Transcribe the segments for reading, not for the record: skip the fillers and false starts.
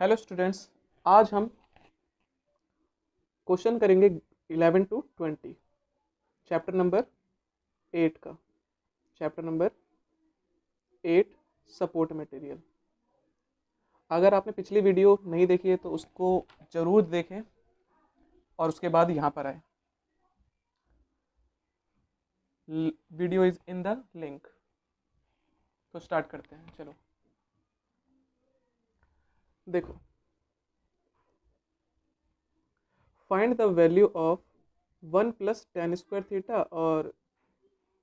Hello students, आज हम question करेंगे 11 to 20 चैप्टर नंबर 8 का। Chapter number 8 support material. अगर आपने पिछली वीडियो नहीं देखी है तो उसको ज़रूर देखें और उसके बाद यहाँ पर आए। Video is in the link. तो स्टार्ट करते हैं। चलो देखो, find the value of 1 plus tan square theta और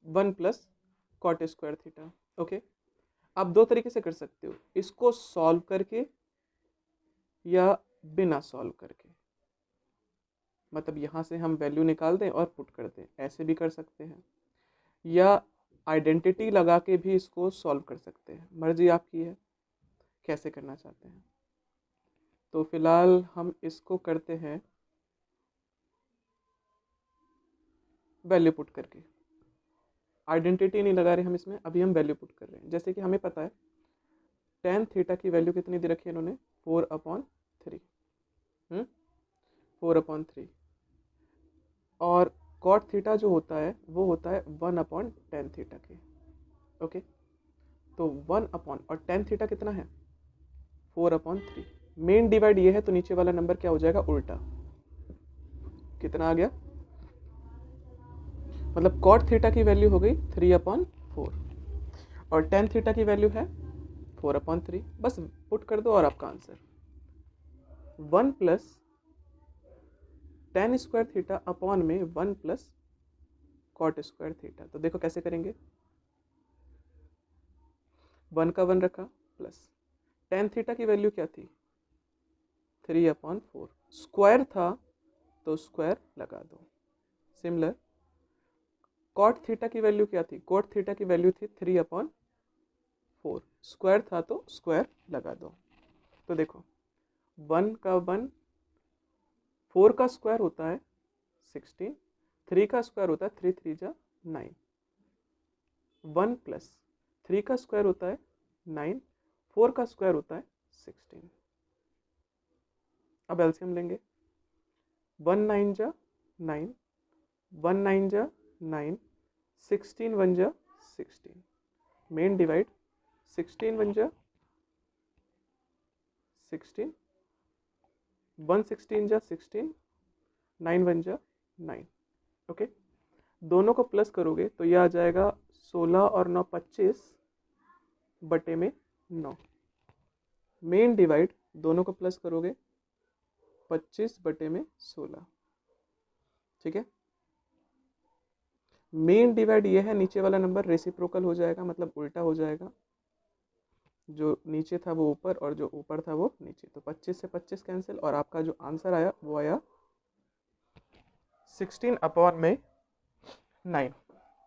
1 plus cot square theta. Okay, आप दो तरीके से कर सकते हो, इसको सॉल्व करके या बिना सॉल्व करके। मतलब यहाँ से हम वैल्यू निकाल दें और पुट कर दें, ऐसे भी कर सकते हैं, या आइडेंटिटी लगा के भी इसको सॉल्व कर सकते हैं। मर्जी आपकी है कैसे करना चाहते हैं। तो फिलहाल हम इसको करते हैं वैल्यू पुट करके। आइडेंटिटी नहीं लगा रहे हम इसमें, अभी हम वैल्यू पुट कर रहे हैं। जैसे कि हमें पता है टेन थीटा की वैल्यू कितनी दे रखी है इन्होंने, 4/3। 4/3। और कॉट थीटा जो होता है वो होता है 1/10 थीटा के। ओके, तो 1 और टेन थीटा कितना है, 4/3। मेन डिवाइड ये है तो नीचे वाला नंबर क्या हो जाएगा, उल्टा। कितना आ गया, मतलब कॉट थीटा की वैल्यू हो गई 3/4 और टेन थीटा की वैल्यू है 4/3। बस पुट कर दो और आपका answer 1 plus tan square theta upon में 1 प्लस कॉट स्क्वायर थीटा। तो देखो कैसे करेंगे, 1 का 1 रखा प्लस टेन थीटा की वैल्यू क्या थी, 3/4। स्क्वायर था तो स्क्वायर लगा दो। सिमिलर कॉट थीटा की वैल्यू क्या थी, कॉट थीटा की वैल्यू थी 3/4। स्क्वायर था तो स्क्वायर लगा दो। तो देखो 1 का 1, 4 का स्क्वायर होता है 16, 3 का स्क्वायर होता है 3 3 जा 9, 1 प्लस 3 का स्क्वायर होता है 9, 4 का स्क्वायर होता है 16। अब एलसीएम लेंगे, 1 9 जा 9, 1 9 जा 9, 16 1 जा 16। मेन डिवाइड 16 1 जा 16, 1 16 जा 16, 9 1 जा 9। ओके, दोनों को प्लस करोगे तो यह आ जाएगा 16 और 9 25 बटे में 9। मेन डिवाइड दोनों को प्लस करोगे 25 बटे में 16। ठीक है, मेन डिवाइड ये है, नीचे वाला नंबर रेसिप्रोकल हो जाएगा, मतलब उल्टा हो जाएगा। जो नीचे था वो ऊपर और जो ऊपर था वो नीचे। तो 25 से 25 कैंसिल और आपका जो आंसर आया वो आया 16/9।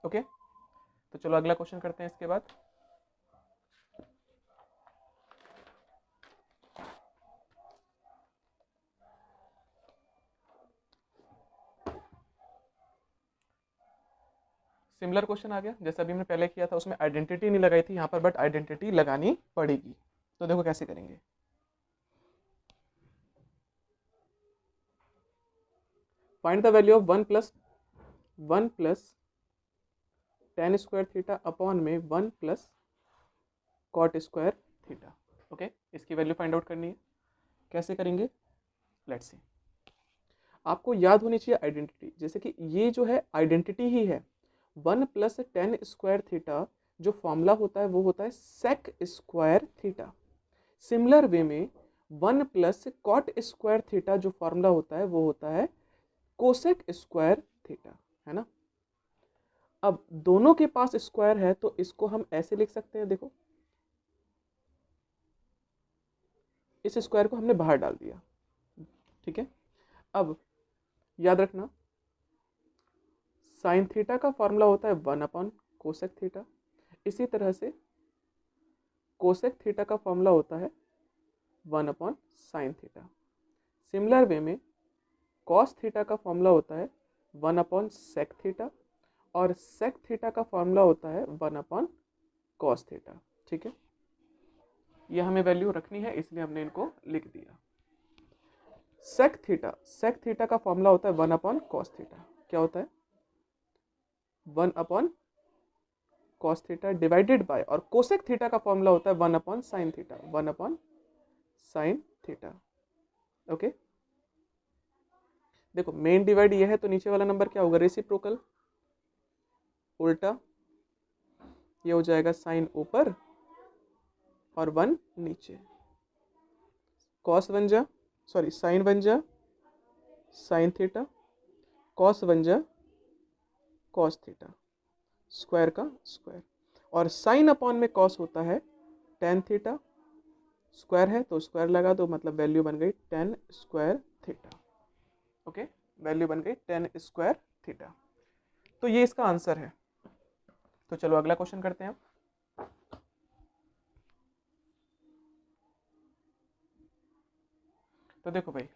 ओके, तो चलो अगला क्वेश्चन करते हैं इसके बाद। सिमिलर क्वेश्चन आ गया जैसे अभी हमने पहले किया था, उसमें आइडेंटिटी नहीं लगाई थी यहाँ पर, बट आइडेंटिटी लगानी पड़ेगी। तो देखो कैसे करेंगे। Find the value of 1 plus tan square theta upon में 1 plus cot square theta. Okay, इसकी वैल्यू फाइंड आउट करनी है। कैसे करेंगे, लेट्स सी। आपको याद होनी चाहिए आइडेंटिटी, जैसे कि ये जो है आइडेंटिटी ही है। 1 प्लस टेन स्क्वायर थीटा जो फॉर्मूला होता है वो होता है sec square theta. Similar way में 1 प्लस कॉट स्क्वायर थीटा जो फॉर्मूला होता है वो होता है कोसेक स्क्वायर थीटा, है ना। अब दोनों के पास स्क्वायर है तो इसको हम ऐसे लिख सकते हैं, देखो इस स्क्वायर को हमने बाहर डाल दिया। ठीक है, अब याद रखना साइन थीटा का फॉर्मूला होता है 1/कोसेक थीटा। इसी तरह से कोसेक थीटा का फॉर्मूला होता है 1/साइन थीटा। सिमिलर वे में कॉस थीटा का फॉर्मूला होता है 1/सेक थीटा और सेक थीटा का फॉर्मूला होता है 1/कॉस थीटा। ठीक है, ये हमें वैल्यू रखनी है, इसलिए हमने इनको लिख दिया। सेक थीटा का फॉर्मूला होता है 1 अपॉन कॉस थीटा। क्या होता है? 1 upon cos theta divided by, और कोसेक थीटा का फॉर्मूला होता है 1 upon sine theta, 1 upon sine theta. Okay, देखो मेन डिवाइड ये है तो नीचे वाला नंबर क्या होगा? रेसिप्रोकल, उल्टा ये हो जाएगा साइन ऊपर और 1 नीचे। कॉस बन जा, सॉरी साइन बन जा साइन थीटा, कॉस बन जा कॉस थीटा, स्क्वायर का स्क्वायर, और साइन अपॉन में कॉस होता है टेन थीटा, स्क्वायर है तो स्क्वायर लगा दो, मतलब वैल्यू बन गई ten square theta. Okay, value बन गई टेन स्क्वायर थीटा। तो ये इसका आंसर है। तो चलो अगला क्वेश्चन करते हैं। तो देखो भाई,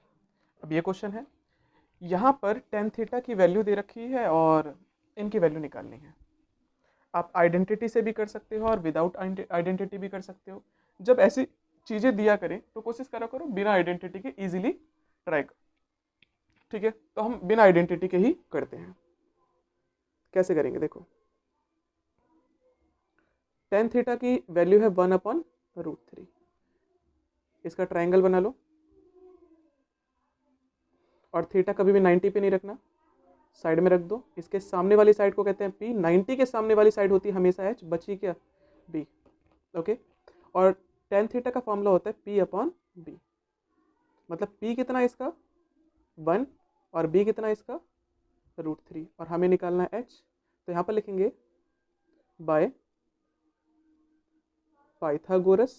अब ये क्वेश्चन है, यहाँ पर टेन थीटा की वैल्यू दे रखी है और इनकी वैल्यू निकालनी है। आप आइडेंटिटी से भी कर सकते हो और विदाउट आइडेंटिटी भी कर सकते हो। जब ऐसी चीज़ें दिया करें तो कोशिश करा करो बिना आइडेंटिटी के इजीली ट्राई करो। ठीक है, तो हम बिना आइडेंटिटी के ही करते हैं। कैसे करेंगे? देखो, टेन थीटा की वैल्यू है 1 अपॉन रूट 3। इसका ट्राइंगल बना लो, और थीटा कभी भी 90 पे नहीं रखना, साइड में रख दो। इसके सामने वाली साइड को कहते हैं पी, 90 के सामने वाली साइड होती है हमेशा एच, बची क्या? बी। ओके, और टेन थीटा का फॉर्मूला होता है पी अपॉन बी, मतलब पी कितना है इसका? 1, और बी कितना है इसका? रूट 3, और हमें निकालना है एच। तो यहाँ पर लिखेंगे बाय पाइथागोरस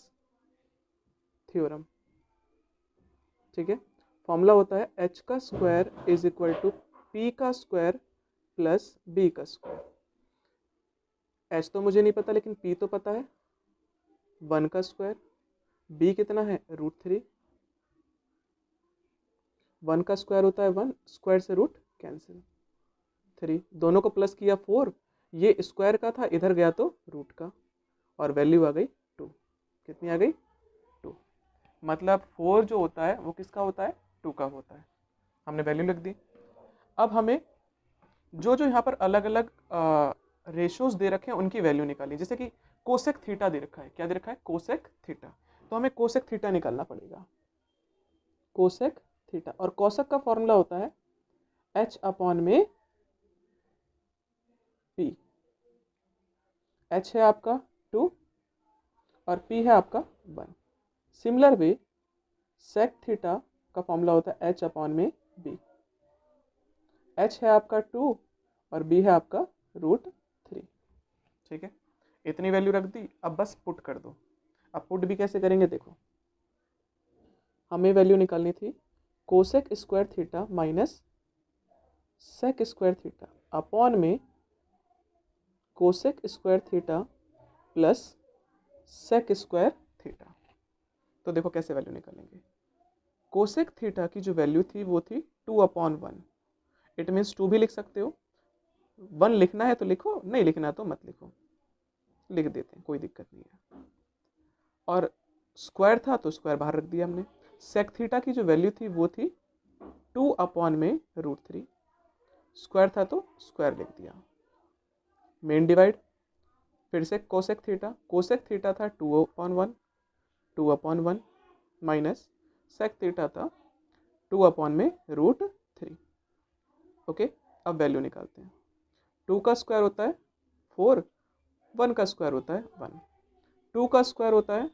थ्योरम। ठीक है, फॉर्मूला होता है एच का square is equal to p का स्क्वायर प्लस बी का स्क्वायर। एच तो मुझे नहीं पता, लेकिन पी तो पता है, 1 का स्क्वायर, बी कितना है? रूट 3, 1 का स्क्वायर होता है 1, स्क्वायर से रूट कैंसिल, 3, दोनों को प्लस किया 4, ये स्क्वायर का था, इधर गया तो रूट का, और वैल्यू आ गई 2। कितनी आ गई? 2। मतलब 4 जो होता है वो किसका होता है? 2 का होता है। हमने वैल्यू लिख दी। अब हमें जो जो यहाँ पर अलग अलग रेशोज दे रखे हैं उनकी वैल्यू निकाली। जैसे कि कोसेक थीटा दे रखा है। क्या दे रखा है? Cosec theta. तो हमें कोसेक थीटा निकालना पड़ेगा, कोसेक थीटा। और कोसेक का फॉर्मूला होता है एच अपॉन में पी। एच है आपका 2 और पी है आपका 1। सिमिलर वे सेक थीटा का फॉर्मूला होता है एच अपॉन में बी। एच है आपका 2 और बी है आपका रूट 3। ठीक है, इतनी वैल्यू रख दी। अब बस पुट कर दो। अब पुट भी कैसे करेंगे? देखो, हमें वैल्यू निकालनी थी cosec square theta minus sec square theta upon में cosec square theta plus sec square theta. तो देखो कैसे वैल्यू निकालेंगे। कोसेक थीटा की जो वैल्यू थी वो थी 2 अपॉन 1। इट मीन्स 2 भी लिख सकते हो, 1 लिखना है तो लिखो, नहीं लिखना तो मत लिखो, लिख देते हैं, कोई दिक्कत नहीं है। और स्क्वायर था तो स्क्वायर बाहर रख दिया हमने। सेक थीटा की जो वैल्यू थी वो थी 2 अपॉन में रूट 3, स्क्वायर था तो स्क्वायर लिख दिया। मेन डिवाइड, फिर से कोसेक थीटा था 2 upon 1, 2 upon 1 minus sec theta था 2 अपॉन में रूट 3। ओके, अब वैल्यू निकालते हैं। 2 का स्क्वायर होता है 4, 1 का स्क्वायर होता है 1, 2 का स्क्वायर होता है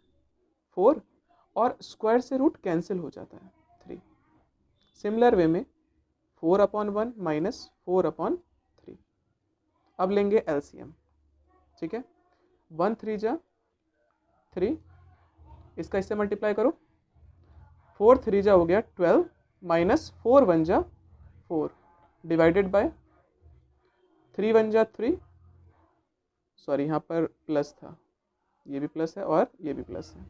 4, और स्क्वायर से रूट कैंसिल हो जाता है 3। सिमिलर वे में 4 अपॉन 1 माइनस 4 अपॉन 3। अब लेंगे एलसीएम। ठीक है, 1 3 जा 3, इसका इससे मल्टीप्लाई करो, 4 3 जा हो गया 12 माइनस 4 1 जा 4 डिवाइडेड बाय 3 1 जा 3, सॉरी यहाँ पर प्लस था, ये भी प्लस है और ये भी प्लस है।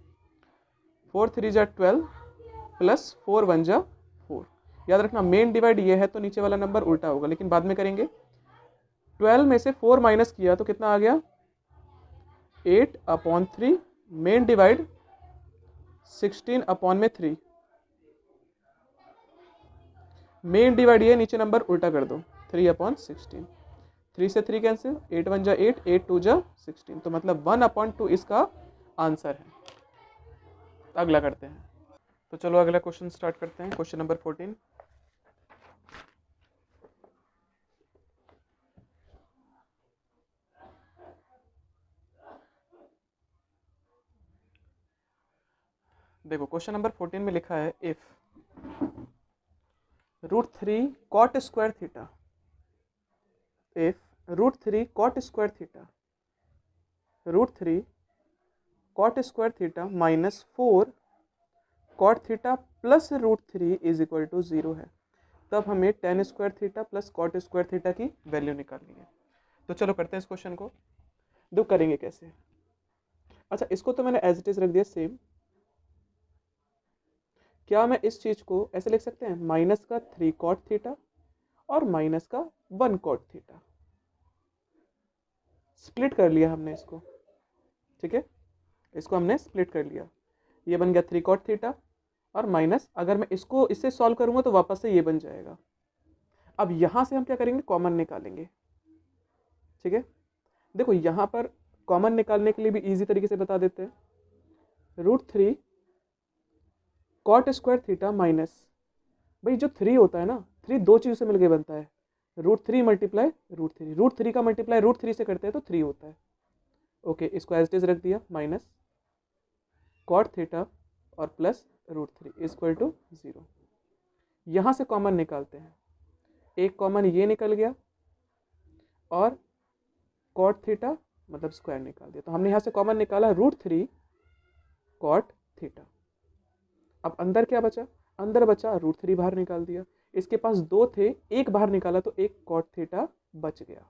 4 3 जा 12 प्लस 4 1 जा 4। याद रखना मेन डिवाइड ये है तो नीचे वाला नंबर उल्टा होगा, लेकिन बाद में करेंगे। 12 में से 4 माइनस किया तो कितना आ गया? 8 अपॉन 3। मेन डिवाइड 16 अपॉन में 3, मेन डिवाइड ये, नीचे नंबर उल्टा कर दो, 3 अपॉन 16, 3 से 3 कैंसिल, 8 1 जा 8, 8 2 जा 16, तो मतलब 1 अपॉन 2 इसका आंसर है। अगला करते हैं, तो चलो अगला क्वेश्चन स्टार्ट करते हैं, क्वेश्चन नंबर 14। देखो क्वेश्चन नंबर 14 में लिखा है if √3 cot square theta, if √3 cot square theta, √3 cot square theta minus 4 cot theta plus √3 is equal to 0 है, तब हमें tan square theta plus cot square theta की वैल्यू निकालनी है। तो चलो करते हैं इस क्वेश्चन को। दो करेंगे कैसे, अच्छा इसको तो मैंने एज इट इज रख दिया सेम। क्या मैं इस चीज को ऐसे लिख सकते हैं, माइनस का 3 cot थीटा और माइनस का 1 cot थीटा, स्प्लिट कर लिया हमने इसको, ठीक है, इसको हमने स्प्लिट कर लिया, ये बन गया 3 cot थीटा और माइनस, अगर मैं इसको इससे सॉल्व करूंगा तो वापस से ये बन जाएगा। अब यहां से हम क्या करेंगे, कॉमन निकालेंगे, ठीक है। देखो यहां पर कॉमन निकालने के लिए भी इजी तरीके से बता देते हैं, √3 cot स्क्वायर थीटा माइनस, भाई जो 3 होता है ना, 3 दो चीज़ों से मिलकर बनता है, √3 मल्टीप्लाई √3, √3 का मल्टीप्लाई √3 से करते हैं तो 3 होता है। ओके, इसको एज इट इज रख दिया, माइनस cot थीटा और प्लस √3 इक्वल टू 0। यहाँ से कॉमन निकालते हैं, एक कॉमन ये निकल गया और cot थीटा मतलब स्क्वायर निकाल दिया, तो हमने यहाँ से कॉमन निकाला √3 cot थीटा। अब अंदर क्या बचा, अंदर बचा √3 बाहर निकाल दिया, इसके पास 2 थे, एक बाहर निकाला तो एक cot थीटा बच गया,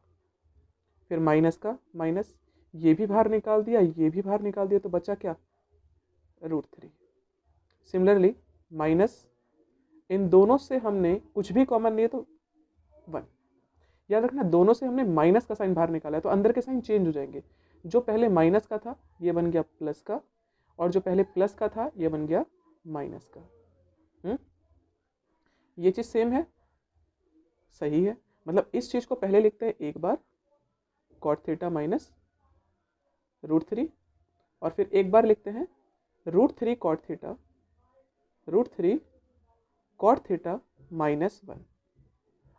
फिर माइनस का माइनस, ये भी बाहर निकाल दिया, ये भी बाहर निकाल दिया, तो बचा क्या, √3। सिमिलरली माइनस, इन दोनों से हमने कुछ भी कॉमन लिए तो 1, याद रखना दोनों से हमने माइनस का साइन बाहर निकाला है तो अंदर के साइन चेंज हो जाएंगे, जो पहले माइनस का था ये बन गया प्लस का, और जो पहले प्लस का था ये बन गया माइनस का। ये चीज़ सेम है, सही है, मतलब इस चीज़ को पहले लिखते हैं एक बार cot थीटा माइनस √3, और फिर एक बार लिखते हैं √3 cot theta, √3 cot theta minus 1।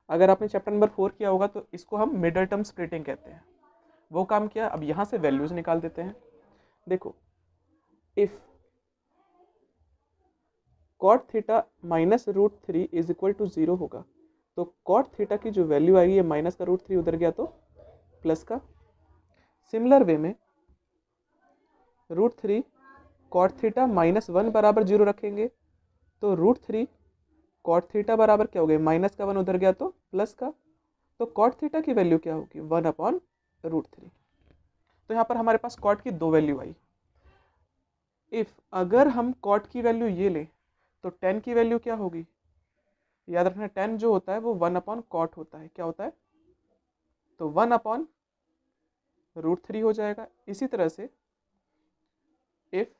अगर आपने चैप्टर नंबर 4 किया होगा तो इसको हम मिडल टर्म स्प्लिटिंग कहते हैं, वो काम किया। अब यहाँ से वैल्यूज निकाल देते हैं। देखो if cot theta minus √3 is equal to 0 होगा, तो cot थीटा की जो वैल्यू आएगी, ये माइनस का √3 उधर गया तो प्लस का। सिमिलर वे में √3 cot थीटा माइनस 1 बराबर 0 रखेंगे, तो √3 cot थीटा बराबर क्या हो गया, माइनस का 1 उधर गया तो प्लस का, तो cot थीटा की वैल्यू क्या होगी, 1 अपॉन √3। तो यहाँ पर हमारे पास cot की दो वैल्यू आई। इफ अगर हम cot की वैल्यू ये ले तो tan की वैल्यू क्या होगी, याद रखना tan जो होता है वो 1 अपॉन cot होता है, क्या होता है, तो 1 अपॉन √3 हो जाएगा। इसी तरह से if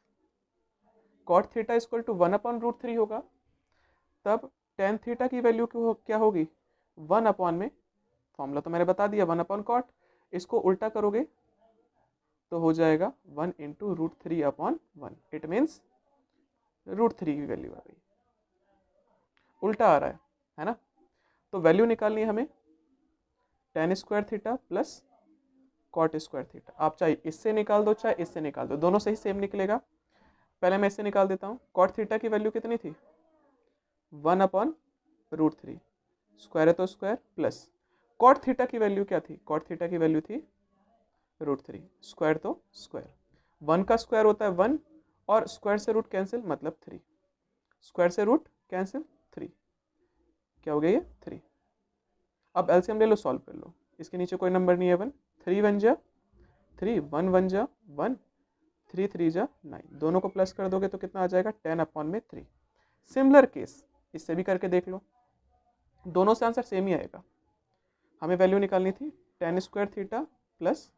cot theta equal to 1 upon √3 होगा, तब tan थीटा की वैल्यू क्या होगी, 1 अपॉन में, फॉर्मूला तो मैंने बता दिया 1 अपॉन cot, इसको उल्टा करोगे तो हो जाएगा 1 इंटू √3 अपॉन 1, इट मीन्स √3 की वैल्यू आ गई, उल्टा आ रहा है ना। तो वैल्यू निकालनी है हमें tan square theta plus cot square theta. आप चाहे इससे निकाल दो चाहे इससे निकाल दो, दोनों से ही सेम निकलेगा। पहले मैं इससे निकाल देता हूँ, cot थीटा की वैल्यू कितनी थी, 1 अपॉन √3, स्क्वायर है तो स्क्वायर, प्लस cot थीटा की वैल्यू क्या थी, cot थीटा की वैल्यू थी √3, स्क्वायर तो स्क्वायर, 1 का स्क्वायर होता है 1, और स्क्वायर से रूट कैंसिल मतलब 3, स्क्वायर से रूट कैंसिल 3, क्या हो गया ये 3। अब एलसीएम ले लो, सॉल्व कर लो, इसके नीचे कोई नंबर नहीं है 1, 3 1 जा 3, 1 1 जा 1, 3 3 जा 9, दोनों को प्लस कर दोगे तो कितना आ जाएगा, 10 अपॉन में 3। सिमिलर केस इससे भी करके देख लो, दोनों से आंसर सेम ही आएगा। हमें वैल्यू निकालनी थी tan square theta plus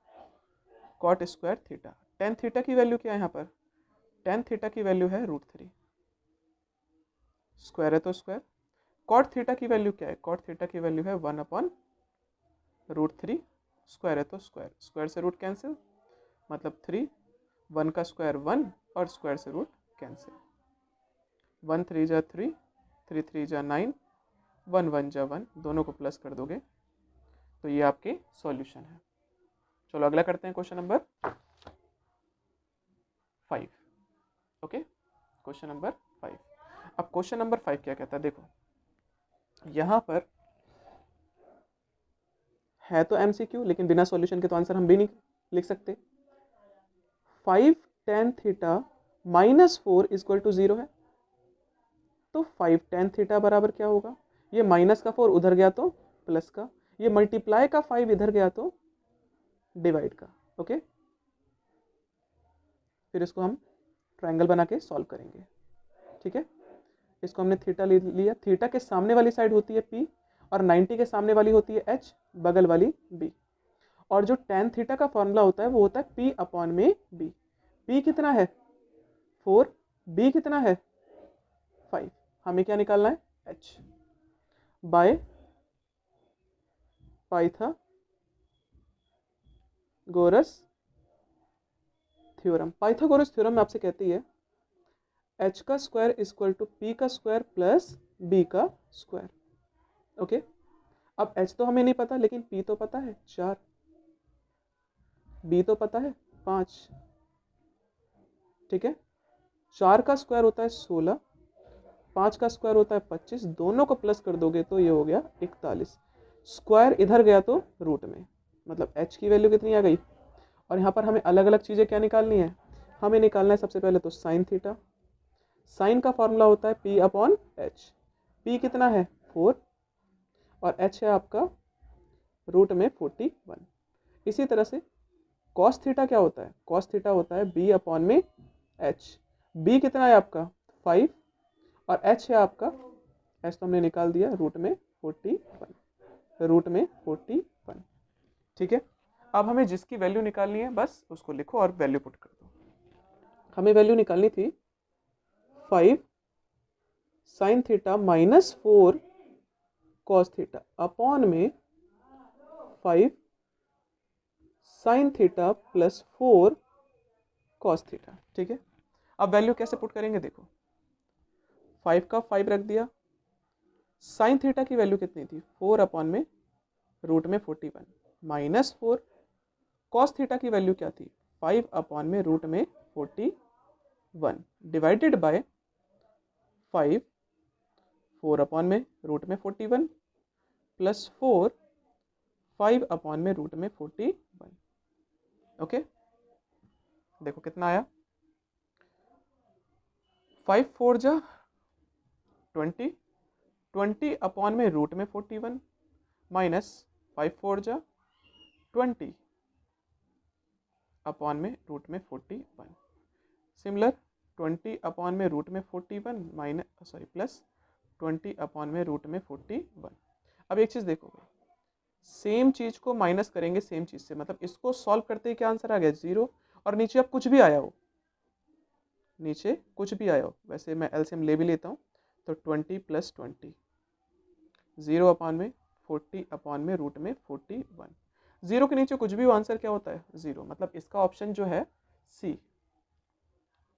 cot square theta. tan theta की वैल्यू क्या है यहाँ पर, टेन थीटा की वैल्यू है √3, स्क्वायर है तो स्क्वायर। कॉट थीटा की वैल्यू क्या है? कॉट थीटा की वैल्यू है 1/√3, स्क्वायर है तो स्क्वायर, स्क्वायर से रूट कैंसिल, मतलब 3, 1 का स्क्वायर 1 और स्क्वायर से रूट कैंसिल, 1 3 जा 3, 3 3 जा 9, 1 1 जा 1, दोनों को प्लस कर दोगे तो ये आपके सॉल्यूशन है। चलो अगला करते हैं question number 5। Okay, question number 5। अब क्वेश्चन नंबर 5 क्या कहता है, देखो यहाँ पर है तो MCQ, लेकिन बिना सॉल्यूशन के तो आंसर हम भी नहीं लिख सकते। 5 tan थीटा -4 = 0 है, तो 5 tan थीटा बराबर क्या होगा? ये माइनस का 4 उधर गया तो प्लस का, ये मल्टीप्लाई का 5 इधर गया तो डिवाइड का। ओके, फिर इसको हम ट्रायंगल बना के सॉल्व करेंगे। ठीक है, इसको हमने थीटा ले लिया, थीटा के सामने वाली साइड होती है P और 90 के सामने वाली होती है H, बगल वाली B। और जो tan थीटा का फॉर्मूला होता है वो होता है P/B। P कितना है 4, B कितना है 5, हमें क्या निकालना है H by Pythagoras theorem. Pythagoras theorem आपसे कहती है H का स्क्वायर = P का स्क्वायर प्लस B का स्क्वायर। ओके, अब H तो हमें नहीं पता, लेकिन P तो पता है 4, B तो पता है 5। ठीक है, 4 का स्क्वायर होता है 16, 5 का स्क्वायर होता है 25, दोनों को प्लस कर दोगे तो ये हो गया 41। स्क्वायर इधर गया तो रूट में, मतलब H की वैल्यू कितनी आ गई। और यहाँ पर हमें अलग अलग चीज़ें क्या निकालनी है, हमें निकालना है सबसे पहले तो साइन थीटा। साइन का फॉर्मूला होता है P/H। P कितना है 4 और H है आपका रूट में 41। इसी तरह से कॉस थीटा क्या होता है? कॉस थीटा होता है B/H। B कितना है आपका 5 और H है आपका, H तो हमने निकाल दिया रूट में 41। ठीक है, अब हमें जिसकी वैल्यू निकालनी है बस उसको लिखो और वैल्यू पुट कर दो। हमें वैल्यू निकालनी थी 5 sine theta -4 cos theta upon में 5 sine theta plus 4 cos theta. ठीक है, अब वैल्यू कैसे पुट करेंगे, देखो 5 का 5 रख दिया, साइन थीटा की वैल्यू कितनी थी 4 अपॉन में रूट में 41 -4, कॉस थीटा की वैल्यू क्या थी 5 अपॉन में रूट में 41 डिवाइडेड बाय 5, 4 अपॉन में रूट में 41 प्लस 4, 5 अपॉन में रूट में 41। ओके, देखो कितना आया, 5 4 जा 20, 20 अपॉन में रूट में 41 माइनस 5 4 जा 20 अपॉन में रूट में 41। सिमिलर 20 अपॉन में रूट में 41 प्लस 20 अपॉन में रूट में 41। अब एक चीज़ देखोगे, सेम चीज़ को माइनस करेंगे सेम चीज़ से, मतलब इसको सॉल्व करते ही क्या आंसर आ गया 0, और नीचे अब कुछ भी आया हो, नीचे कुछ भी आया हो, वैसे मैं एलसीएम ले भी लेता हूँ, तो 20 + 20 0 अपॉन में 40 अपॉन में रूट में 41। 0 के नीचे कुछ भी हो, आंसर क्या होता है 0, मतलब इसका ऑप्शन जो है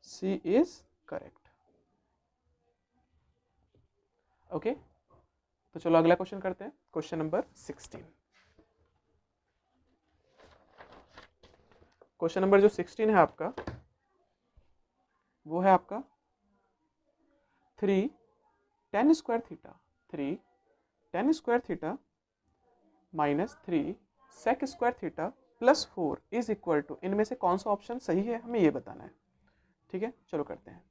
सी इज करेक्ट। ओके, तो चलो अगला क्वेश्चन करते हैं, क्वेश्चन नंबर 16। क्वेश्चन नंबर जो 16 है आपका, वो है आपका 3 tan square theta, 3 tan square theta minus 3 sec square theta plus 4 is equal to, इनमें से कौन सा ऑप्शन सही है हमें ये बताना है। ठीक है, चलो करते हैं।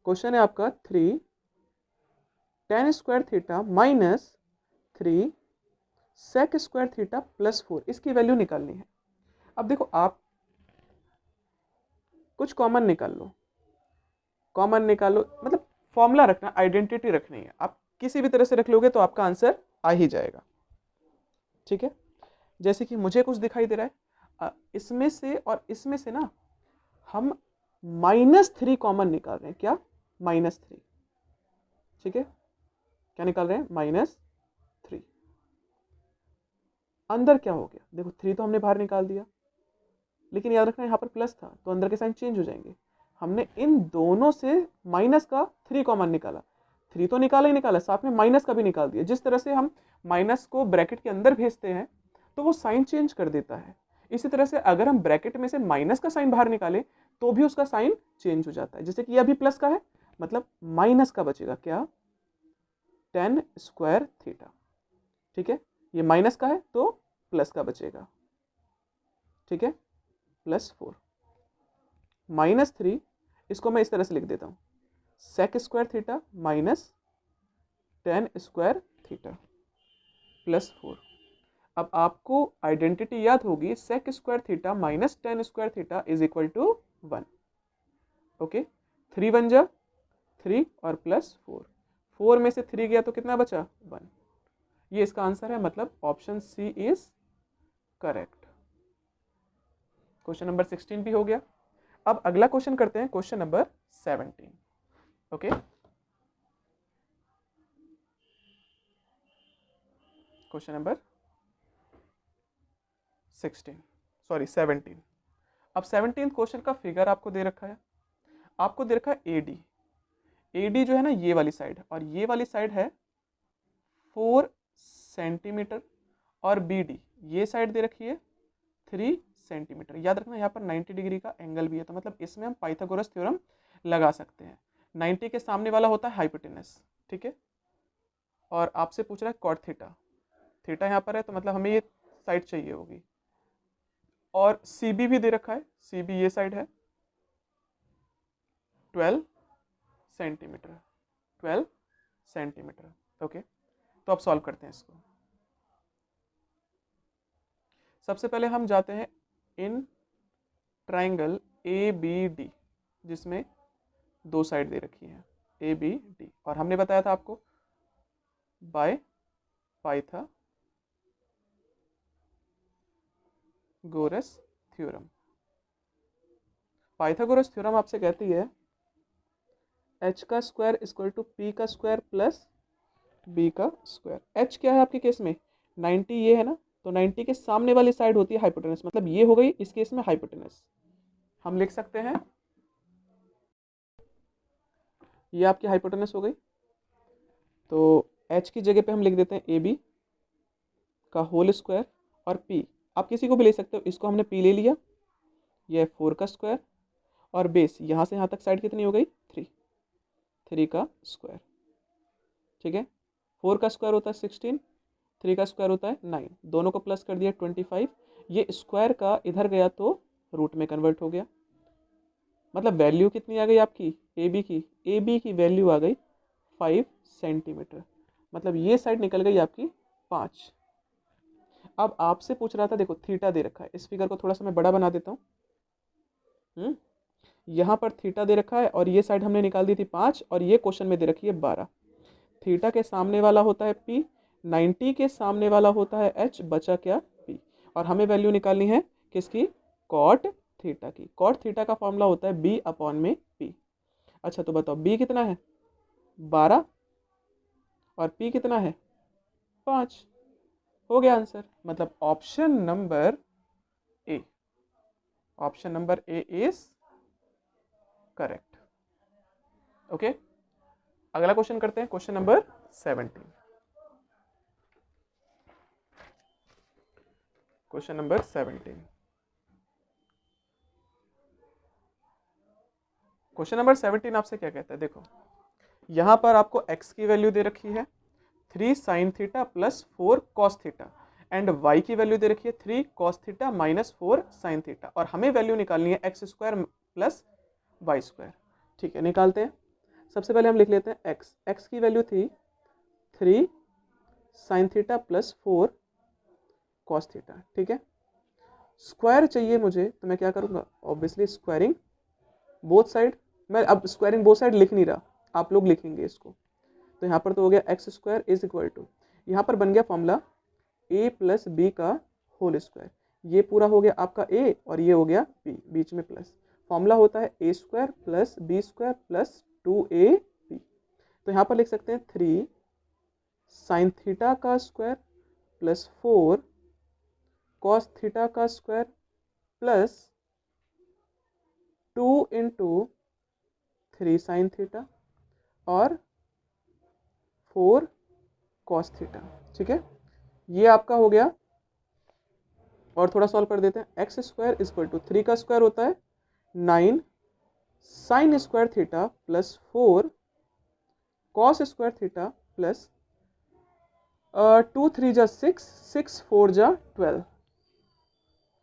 क्वेश्चन है आपका 3 tan square theta minus 3 sec square theta plus 4, इसकी वैल्यू निकालनी है। अब देखो आप कुछ कॉमन निकाल लो, मतलब फॉर्मूला रखना, आइडेंटिटी रखनी है, आप किसी भी तरह से रख लोगे तो आपका आंसर आ ही जाएगा। ठीक है, जैसे कि मुझे कुछ दिखाई दे रहा है, इसमें से और इसमें से ना हम -3 कॉमन निकाल रहे हैं। क्या? -3। ठीक है, क्या निकाल रहे हैं? -3। अंदर क्या हो गया? देखो 3 तो हमने बाहर निकाल दिया, लेकिन याद रखना यहाँ पर प्लस था तो अंदर के साइन चेंज हो जाएंगे। हमने इन दोनों से माइनस का 3 कॉमन निकाला, 3 तो निकाला ही निकाला, साथ में माइनस का भी निकाल दिया। जिस तरह से हम माइनस को ब्रैकेट के अंदर भेजते हैं तो वो साइन चेंज कर देता है, इसी तरह से अगर हम ब्रैकेट में से माइनस का साइन बाहर निकालें तो भी उसका साइन चेंज हो जाता है। जैसे कि ये अभी प्लस का है, मतलब माइनस का बचेगा क्या? tan square theta. ठीक है, ये माइनस का है तो प्लस का बचेगा। ठीक है, +4 -3, इसको मैं इस तरह से लिख देता हूँ, sec square theta minus tan square theta +4। अब आपको आइडेंटिटी याद होगी, sec square theta minus tan square theta is equal to 1। Okay, 3 बन जा 3 और +4, 4 में से 3 गया तो कितना बचा? 1। ये इसका आंसर है, मतलब option c is correct. Question number 16 भी हो गया। अब अगला क्वेश्चन करते हैं, question number 17। Okay, question number 17। अब 17 क्वेश्चन का फिगर आपको दे रखा है, आपको दे रखा है एडी। एडी जो है ना ये वाली साइड, और ये वाली साइड है 4 सेंटीमीटर, और बीडी ये साइड दे रखी है 3 सेंटीमीटर। याद रखना यहाँ पर 90 डिग्री का एंगल भी है, तो मतलब इसमें हम पाइथागोरस थ्योरम लगा सकते हैं। 90 के सामने वाला होता है हाइपोटेनस। ठीक है, और आपसे पूछ रहा है कॉट थीटा, थीटा यहाँ पर है तो मतलब हमें ये साइड चाहिए होगी। और सीबी भी दे रखा है, सीबी ये साइड है 12 सेंटीमीटर, 12 सेंटीमीटर। ओके, तो अब सॉल्व करते हैं इसको। सबसे पहले हम जाते हैं in triangle A B D, जिसमें 2 साइड दे रखी है ए बी डी, और हमने बताया था आपको by Pythagoras theorem. Pythagoras theorem आपसे कहती है h का स्क्वायर इक्वल टू p का स्क्वायर प्लस b का स्क्वायर। h क्या है आपके केस में? 90 ये है ना, तो 90 के सामने वाली साइड होती है हाइपोटेनस, मतलब ये हो गई इस केस में हाइपोटेनस। हम लिख सकते हैं ये आपकी हाइपोटेनस हो गई, तो h की जगह पे हम लिख देते हैं ए बी का होल स्क्वायर, और p आप किसी को भी ले सकते हो, इसको हमने p ले लिया, यह 4 का स्क्वायर, और बेस यहाँ से यहाँ तक साइड कितनी हो गई? 3 का स्क्वायर। ठीक है, 4 का स्क्वायर होता है 16, 3 का स्क्वायर होता है 9, दोनों को प्लस कर दिया 25। ये स्क्वायर का इधर गया तो रूट में कन्वर्ट हो गया, मतलब वैल्यू कितनी आ गई आपकी ए बी की वैल्यू आ गई 5 सेंटीमीटर, मतलब ये साइड निकल गई आपकी 5। अब आपसे पूछ रहा था, देखो थीटा दे रखा है, इस फिगर को थोड़ा सा मैं बड़ा बना देता हूँ। यहाँ पर थीटा दे रखा है और ये साइड हमने निकाल दी थी 5, और ये क्वेश्चन में दे रखी है 12। थीटा के सामने वाला होता है p, 90 के सामने वाला होता है h, बचा क्या? p। और हमें वैल्यू निकालनी है किसकी? कॉट थीटा की। कॉट थीटा का फॉर्मूला होता है b अपॉन में p। अच्छा तो बताओ b कितना है? 12, और p कितना है? 5। हो गया आंसर, मतलब option number A, option number A is correct. Okay, अगला क्वेश्चन करते हैं, question number 17। Question number 17। Question number 17 आपसे क्या कहता है? देखो यहां पर आपको x की वैल्यू दे रखी है 3 sin theta plus 4 cos theta, and y की वैल्यू दे रखी है 3 cos theta minus 4 sin theta, और हमें वैल्यू निकालनी है x square plus y square. ठीक है, निकालते हैं। सबसे पहले हम लिख लेते हैं x की वैल्यू थी 3 sin theta plus 4 cos theta. ठीक है, स्क्वायर चाहिए मुझे, तो मैं क्या करूँगा? Obviously squaring both side. मैं अब स्क्वायरिंग बोथ साइड लिख नहीं रहा, आप लोग लिखेंगे इसको। तो यहाँ पर तो हो गया x square is equal to, यहाँ पर बन गया फॉर्मूला a प्लस बी का होल स्क्वायर। ये पूरा हो गया आपका a और ये हो गया b, बीच में प्लस, फॉर्मूला होता है a square plus b square plus 2ab। तो यहाँ पर लिख सकते हैं 3 साइन थीटा का स्क्वायर प्लस 4 कॉस थीटा का square plus 2 into 3 sine theta और 4 कॉस थीटा। ठीक है, ये आपका हो गया। और थोड़ा सॉल्व कर देते हैं। एक्स स्क्वायर इक्वल टू 3 का स्क्वायर होता है 9 sine square theta plus 4 cos square theta plus 2 3 जा 6 6 4 जा 12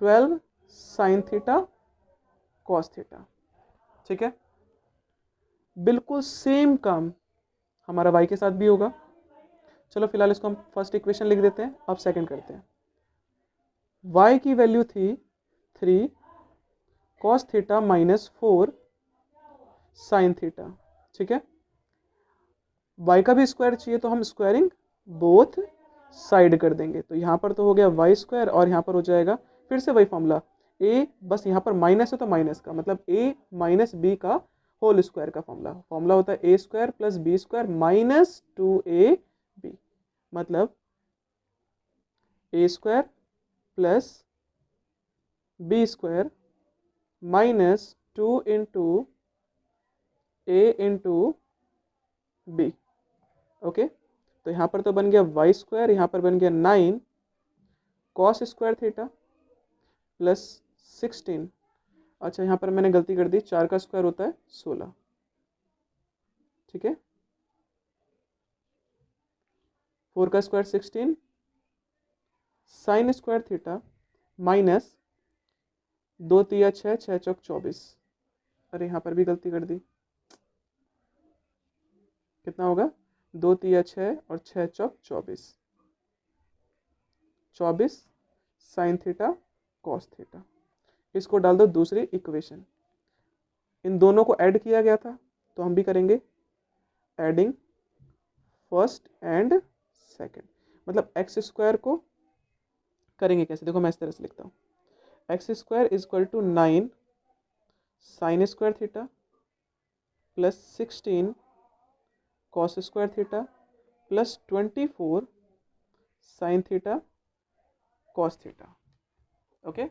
12 साइन थीटा कॉस थीटा। ठीक है, बिल्कुल सेम काम हमारा y के साथ भी होगा। चलो फिलहाल इसको हम फर्स्ट इक्वेशन लिख देते हैं, अब सेकंड करते हैं। y की वैल्यू थी 3 cos theta minus 4 sine theta. ठीक है, y का भी स्क्वायर चाहिए तो हम स्क्वायरिंग बोथ साइड कर देंगे। तो यहाँ पर तो हो गया वाई स्क्वायर और यहाँ पर हो जाएगा फिर से वही फॉर्मूला a, बस यहाँ पर माइनस है तो माइनस का मतलब a माइनस बी का होल स्क्वायर का फॉर्मूला होता है a square plus b square minus 2ab, मतलब a square plus b square minus 2 into a into b. Okay, तो यहाँ पर तो बन गया वाई स्क्वायर, यहाँ पर बन गया 9 कॉस स्क्वायर थीटा प्लस 16। अच्छा, यहाँ पर मैंने गलती कर दी, 4 का स्क्वायर होता है 16। ठीक है, 4 का square 16 sine square theta minus 2 तिया 6 6 चौक 24। अरे यहाँ पर भी गलती कर दी, कितना होगा 2 तिया 6 और 6 चौक 24 24 साइन थीटा कॉस थीटा। इसको डाल दो दूसरी इक्वेशन। इन दोनों को ऐड किया गया था तो हम भी करेंगे एडिंग फर्स्ट एंड सेकंड। मतलब एक्स स्क्वायर को करेंगे कैसे, देखो मैं इस तरह से लिखता हूँ। X square equal to 9 sine square theta plus 16 cos square theta plus 24 sine theta cos theta. Okay,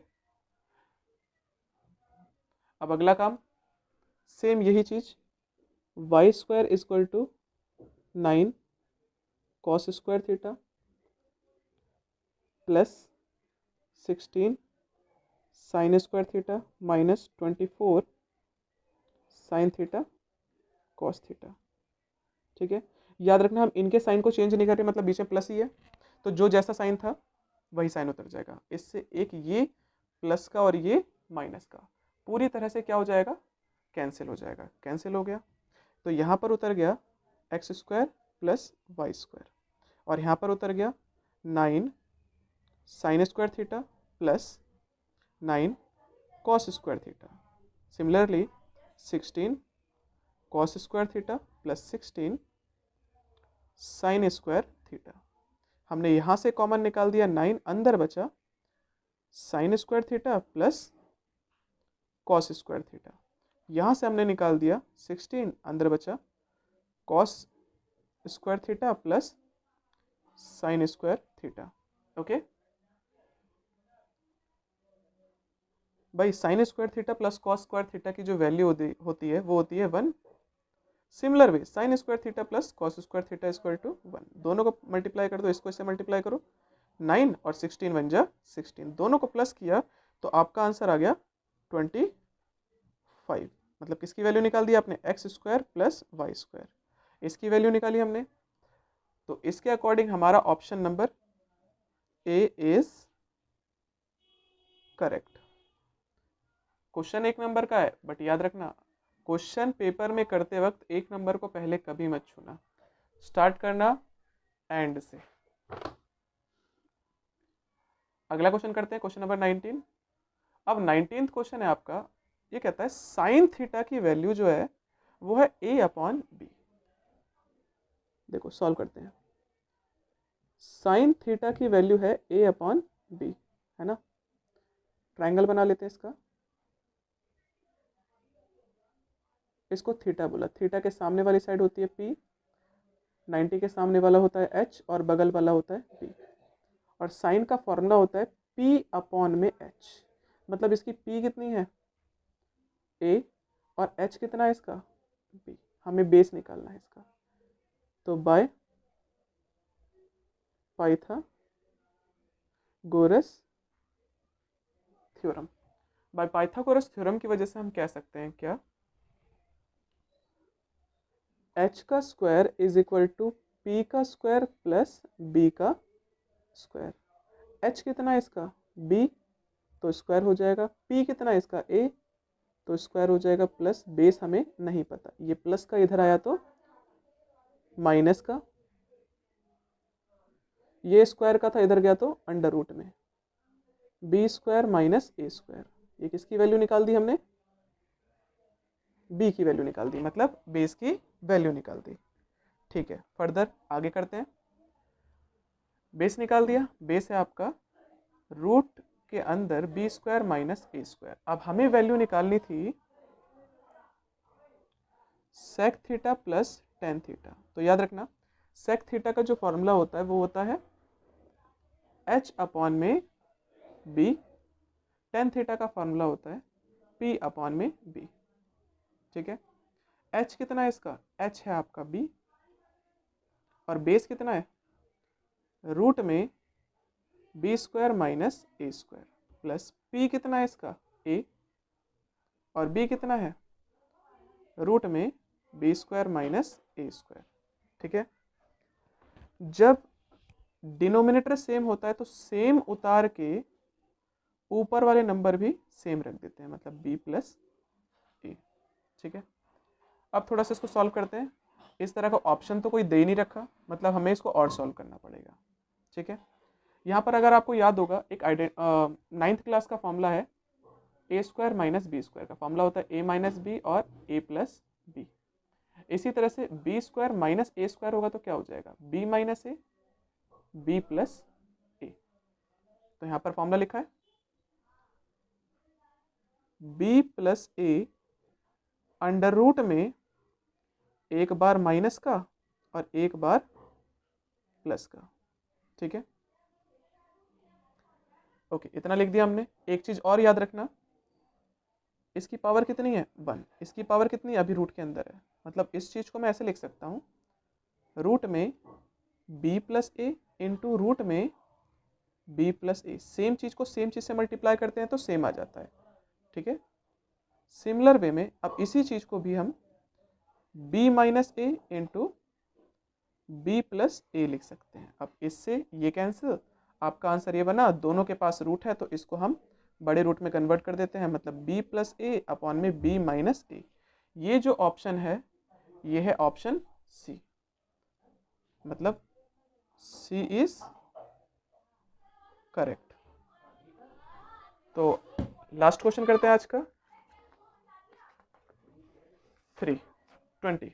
अब अगला काम सेम यही चीज, y square equal to 9 cos square theta plus 16 sine square theta minus 24 sine theta cos theta. ठीक है, याद रखना हम इनके साइन को चेंज नहीं कर रहे, मतलब बीच में प्लस ही है तो जो जैसा साइन था वही साइन उतर जाएगा। इससे एक ये प्लस का और ये माइनस का पूरी तरह से क्या हो जाएगा, कैंसिल हो जाएगा। कैंसिल हो गया तो यहाँ पर उतर गया x square plus y square और यहाँ पर उतर गया 9 sine square theta plus 9 cos square theta. Similarly 16 cos square theta plus 16 sine square theta. हमने यहाँ से कॉमन निकाल दिया 9, अंदर बचा sine square theta plus cos square theta. यहाँ से हमने निकाल दिया 16, अंदर बचा cos square theta plus sine square theta. Okay भाई, sine square theta plus cos square theta की जो वैल्यू होती है वो होती है 1। Similar way sine square theta plus cos square theta equal to 1। दोनों को मल्टीप्लाई कर दो, इसको इससे मल्टीप्लाई करो, 9 और 16 बन जा 16, दोनों को प्लस किया तो आपका आंसर आ गया 25। मतलब किसकी वैल्यू निकाल दी आपने, x square plus y square, इसकी वैल्यू निकाली हमने। तो इसके अकॉर्डिंग हमारा option number A is correct. Question 1 number का है, बट याद रखना क्वेश्चन पेपर में करते वक्त 1 नंबर को पहले कभी मत छूना, स्टार्ट करना एंड से। अगला क्वेश्चन करते हैं, क्वेश्चन नंबर 19। अब 19th क्वेश्चन है आपका, ये कहता है साइन थीटा की वैल्यू जो है वो है a अपॉन बी। देखो सॉल्व करते हैं। साइन थीटा की वैल्यू है a अपॉन बी, है ना। ट्राइंगल बना लेते हैं इसका। इसको थीटा बोला। थीटा के सामने वाली साइड होती है P, 90 के सामने वाला होता है H और बगल वाला होता है P। और साइन का फॉर्मूला होता है P अपॉन में H। मतलब इसकी P कितनी है A और H कितना है इसका B। हमें बेस निकालना है इसका। तो by Pythagoras theorem, by Pythagoras theorem की वजह से हम कह सकते हैं क्या, h का square is equal to p का स्क्वायर प्लस b का स्क्वायर। h कितना है इसका b, तो स्क्वायर हो जाएगा। p कितना है इसका a, तो स्क्वायर हो जाएगा, प्लस बेस हमें नहीं पता, ये प्लस का इधर आया तो माइनस का, ये स्क्वायर का था इधर गया तो अंडर रूट में, B square minus a square. ये किसकी वैल्यू निकाल दी हमने, बी की वैल्यू निकाल दी, मतलब बेस की वैल्यू निकाल दी। ठीक है, फर्दर आगे करते हैं। बेस निकाल दिया, बेस है आपका रूट के अंदर b square minus a square. अब हमें वैल्यू निकालनी थी sec theta plus tan theta. तो याद रखना सेक थीटा का जो फॉर्मूला होता है वो होता है h अपॉन में b, टेन थीटा का फॉर्मूला होता है p अपॉन में b। ठीक है, h कितना है इसका, h है आपका b और बेस कितना है रूट में B square minus a square plus p कितना है इसका a और b कितना है रूट में B square minus a square. ठीक है, जब डिनोमिनेटर सेम होता है तो सेम उतार के ऊपर वाले नंबर भी सेम रख देते हैं, मतलब b प्लस ए। ठीक है, अब थोड़ा सा इसको सॉल्व करते हैं। इस तरह का ऑप्शन तो कोई दे ही नहीं रखा, मतलब हमें इसको और सॉल्व करना पड़ेगा। ठीक है, यहाँ पर अगर आपको याद होगा एक नाइन्थ क्लास का फॉर्मूला है a square minus B square का फॉर्मूला होता है ए माइनस बी और ए प्लस बी। इसी तरह से b square minus a square होगा तो क्या हो जाएगा b minus a b plus a. तो यहाँ पर फॉर्मूला लिखा है b plus a under root में एक बार माइनस का और एक बार प्लस का। ठीक है, ओके, इतना लिख दिया हमने। एक चीज और याद रखना, इसकी पावर कितनी है 1, इसकी पावर कितनी है अभी रूट के अंदर है, मतलब इस चीज को मैं ऐसे लिख सकता हूँ रूट में b प्लस ए इंटू रूट में b प्लस ए। सेम चीज को सेम चीज से मल्टीप्लाई करते हैं तो सेम आ जाता है। ठीक है, सिमिलर वे में अब इसी चीज को भी हम b माइनस ए इंटू बी प्लस ए लिख सकते हैं। अब इससे ये कैंसिल, आपका आंसर ये बना, दोनों के पास रूट है तो इसको हम बड़े रूट में कन्वर्ट कर देते हैं, मतलब b प्लस ए अपॉन में b माइनस ए। ये जो ऑप्शन है ये है ऑप्शन सी, मतलब सी इज करेक्ट। तो लास्ट क्वेश्चन करते हैं आज का 320।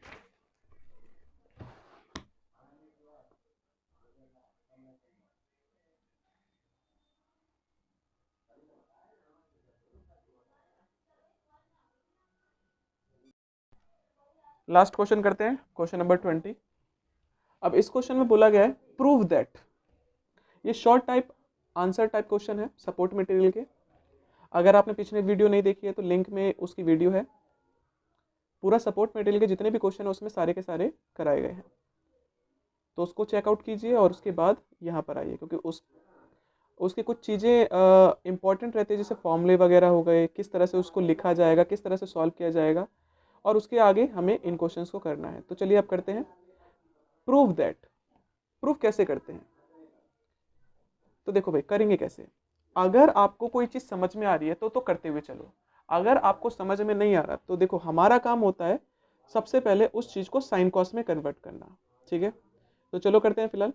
लास्ट क्वेश्चन करते हैं, क्वेश्चन नंबर 20। अब इस क्वेश्चन में बोला गया है प्रूव दैट, ये short type answer type question है सपोर्ट मटेरियल के। अगर आपने पिछले वीडियो नहीं देखी है तो लिंक में उसकी वीडियो है, पूरा सपोर्ट मटेरियल के जितने भी क्वेश्चन है उसमें सारे के सारे कराए गए हैं, तो उसको चेकआउट कीजिए और उसके बाद यहाँ पर आइए, क्योंकि उसकी कुछ चीज़ें इंपॉर्टेंट रहती है, जैसे फॉर्मूले वगैरह हो गए, किस तरह से उसको लिखा जाएगा, किस तरह से सॉल्व किया जाएगा, और उसके आगे हमें इन क्वेश्चंस को करना है। तो चलिए अब करते हैं प्रूव दैट। प्रूफ कैसे करते हैं, तो देखो भाई करेंगे कैसे। अगर आपको कोई चीज़ समझ में आ रही है तो करते हुए चलो, अगर आपको समझ में नहीं आ रहा तो देखो हमारा काम होता है सबसे पहले उस चीज़ को साइन कॉस में कन्वर्ट करना। ठीक है, तो चलो करते हैं। फिलहाल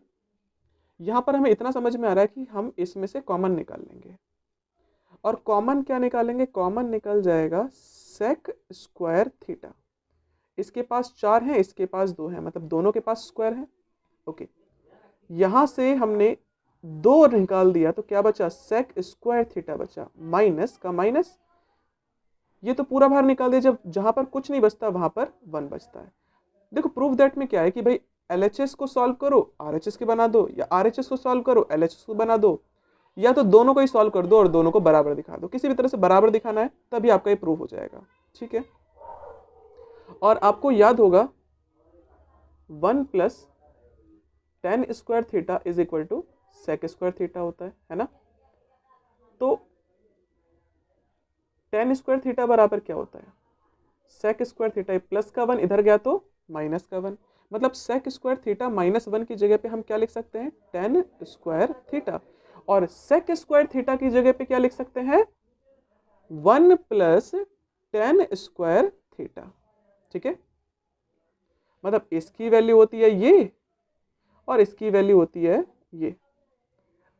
यहाँ पर हमें इतना समझ में आ रहा है कि हम इसमें से कॉमन निकाल लेंगे, और कॉमन क्या निकालेंगे, कॉमन निकल जाएगा सेक स्क्वायर थीटा। इसके पास 4 है, इसके पास 2 है, मतलब दोनों के पास स्क्वायर है। ओके, यहाँ से हमने 2 निकाल दिया तो क्या बचा सेक स्क्वायर थीटा बचा, माइनस का माइनस ये तो पूरा बाहर निकाल दे, जब जहां पर कुछ नहीं बचता वहां पर 1 बचता है। देखो प्रूफ दैट में क्या है कि भाई LHS को सॉल्व करो RHS के बना दो, या RHS को सॉल्व करो LHS को बना दो, या तो दोनों को ही सॉल्व कर दो और दोनों को बराबर दिखा दो। किसी भी तरह से बराबर दिखाना है तभी आपका ये प्रूफ हो जाएगा, ठीक है। और आपको याद होगा 1 plus tan square theta is equal to sec square theta होता है ना। तो टेन स्क्वायर थीटा बराबर क्या होता है, सेक स्क्वायर थीटा। प्लस का 1 इधर गया तो माइनस का 1, मतलब सेक स्क्वायर थीटा -1 की जगह पे हम क्या लिख सकते हैं, टेन स्क्वायर थीटा। और सेक स्क्वायर थीटा की जगह पे क्या लिख सकते हैं, 1 प्लस टेन स्क्वायर थीटा, ठीक है। मतलब इसकी वैल्यू होती है ये और इसकी वैल्यू होती है ये।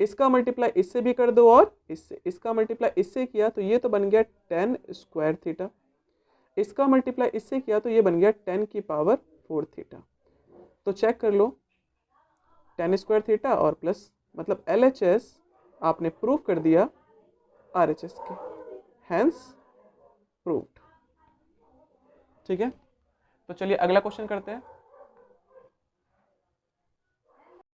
इसका मल्टीप्लाई इससे भी कर दो और इससे, इसका मल्टीप्लाई इससे किया तो ये तो बन गया टेन स्क्वायर थीटा, इसका मल्टीप्लाई इससे किया तो ये बन गया 10 की पावर 4 थीटा। तो चेक कर लो, टेन स्क्वायर थीटा और प्लस, मतलब LHS आपने प्रूव कर दिया RHS के, हैंस प्रूव्ड, ठीक है। तो चलिए अगला क्वेश्चन करते हैं।